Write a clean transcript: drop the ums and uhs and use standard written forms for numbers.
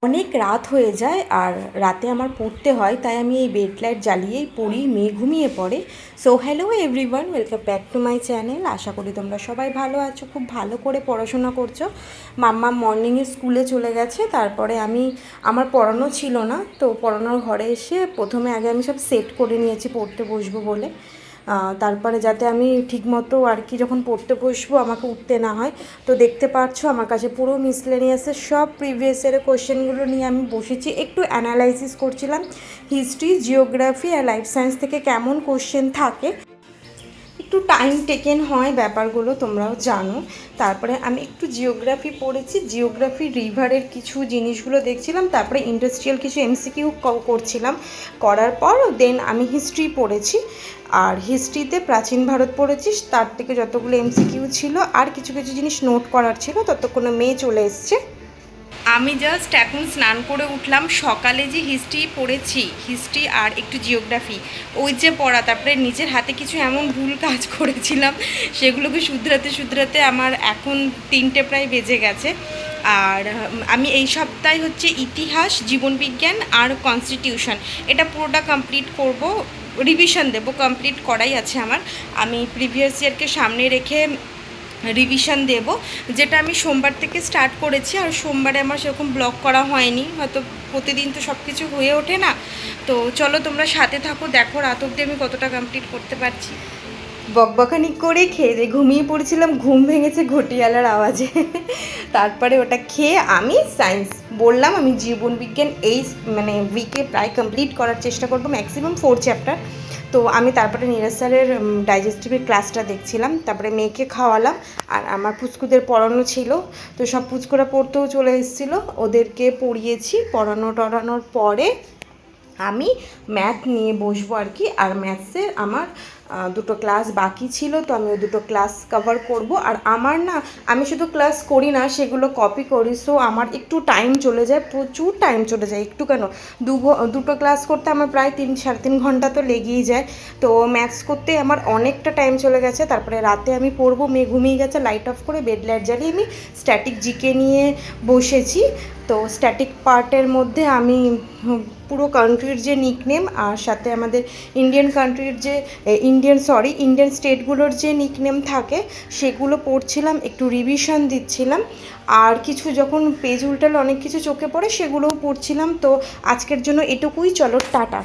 অনেক রাত হয়ে যায় আর রাতে আমার পড়তে হয়, তাই আমি এই বেড লাইট জ্বালিয়েই পড়ি, মেয়ে ঘুমিয়ে পড়ে। So hello everyone, welcome back to my channel. আশা করি তোমরা সবাই ভালো আছো, খুব ভালো করে পড়াশোনা করছো। মাম্মা মর্নিংয়ে স্কুলে চলে গেছে, তারপরে আমার পড়ানো ছিল না, তো পড়ানোর ঘরে এসে প্রথমে আগে আমি সব সেট করে নিয়েছি পড়তে বসবো বলে। তারপরে যাতে আমি ঠিকমতো আর কি যখন পড়তে বসবো আমাকে উঠতে না হয়। তো দেখতে পাচ্ছো আমার কাছে পুরো মিসলেনিয়াসের সব প্রিভিয়াস ইয়ারের কোয়েশ্চেনগুলো নিয়ে আমি বসেছি, একটু অ্যানালাইসিস করছিলাম হিস্ট্রি, জিওগ্রাফি আর লাইফ সায়েন্স থেকে কেমন কোয়েশ্চেন থাকে। একটু টাইম টেকেন হয় ব্যাপারগুলো, তোমরাও জানো। তারপরে আমি একটু জিওগ্রাফি পড়েছি, জিওগ্রাফি রিভারের কিছু জিনিসগুলো দেখছিলাম, তারপরে ইন্ডাস্ট্রিয়াল কিছু এমসিকিউ করছিলাম। করার পর দেন আমি হিস্ট্রি পড়েছি, আর হিস্ট্রিতে প্রাচীন ভারত পড়েছি, তার থেকে যতগুলো এমসিকিউ ছিল আর কিছু কিছু জিনিস নোট করার ছিল। ততক্ষণে মেয়ে চলে এসছে। আমি জাস্ট এখন স্নান করে উঠলাম। সকালে যে হিস্ট্রি পড়েছি, হিস্ট্রি আর একটু জিওগ্রাফি, ওই যে পড়া, তারপরে নিজের হাতে কিছু এমন ভুল কাজ করেছিলাম, সেগুলোকে শুধরাতে শুধরাতে আমার এখন 3টে প্রায় বেজে গেছে। আর আমি এই সপ্তাহে হচ্ছে ইতিহাস, জীবনবিজ্ঞান আর কনস্টিটিউশন, এটা পুরোটা কমপ্লিট করব, রিভিশন দেব, কমপ্লিট করাই আছে আমার। আমি প্রিভিয়াস ইয়ারকে সামনে রেখে রিভিশন দেব, যেটা আমি সোমবার থেকে স্টার্ট করেছি। আর সোমবারে আমার সেরকম ব্লগ করা হয়নি, হয়তো প্রতিদিন তো সব কিছু হয়ে ওঠে না। তো চলো তোমরা সাথে থাকো, দেখো রাত অবধি আমি কতটা কমপ্লিট করতে পারছি। বকবকানি করে খেয়ে দিয়ে ঘুমিয়ে পড়েছিলাম, ঘুম ভেঙেছে ঘটিয়ালার আওয়াজে। তারপরে ওটা খেয়ে আমি সায়েন্স বললাম, আমি জীবনবিজ্ঞান এই উইকে প্রায় কমপ্লিট করার চেষ্টা করবো, ম্যাক্সিমাম 4 চ্যাপ্টার। তো আমি তারপরে নীরজ স্যারের ডাইজেস্টিভের ক্লাসটা দেখছিলাম, তারপরে মেয়েকে খাওয়ালাম। আর আমার পুচকুদের পড়ানো ছিল, তো সব পুচকুরা পড়তেও চলে এসেছিলো, ওদেরকে পড়িয়েছি। পড়ানোর পরে আমি ম্যাথ নিয়ে বসবো আর কি। আর ম্যাথসের আমার 2টো ক্লাস বাকি ছিল, তো আমি ওই 2টো ক্লাস কভার করব। আর আমার না, আমি শুধু ক্লাস করি না, সেগুলো কপি করি। সো আমার একটু টাইম চলে যায়, প্রচুর টাইম চলে যায়। একটু কেন, 2টো ক্লাস করতে আমার প্রায় 3-3.5 ঘন্টা তো লেগেই যায়। তো ম্যাথস করতে আমার অনেকটা টাইম চলে গেছে। তারপরে রাতে আমি পড়বো, মেয়ে ঘুমিয়ে গেছে, লাইট অফ করে বেড লাইট জ্বালিয়ে আমি স্ট্যাটিক জিকে নিয়ে বসেছি। তো স্ট্যাটিক পার্টের মধ্যে আমি পুরো কান্ট্রির যে নিকনেম, আর সাথে আমাদের ইন্ডিয়ান কান্ট্রির যে ইন্ডিয়ান স্টেটগুলোর যে নিকনেম থাকে সেগুলো পড়ছিলাম, একটু রিভিশন দিচ্ছিলাম। আর কিছু যখন পেজ উল্টালে অনেক কিছু চোখে পড়ে, সেগুলোও পড়ছিলাম। তো আজকের জন্য এটুকুই, চলো টাটা।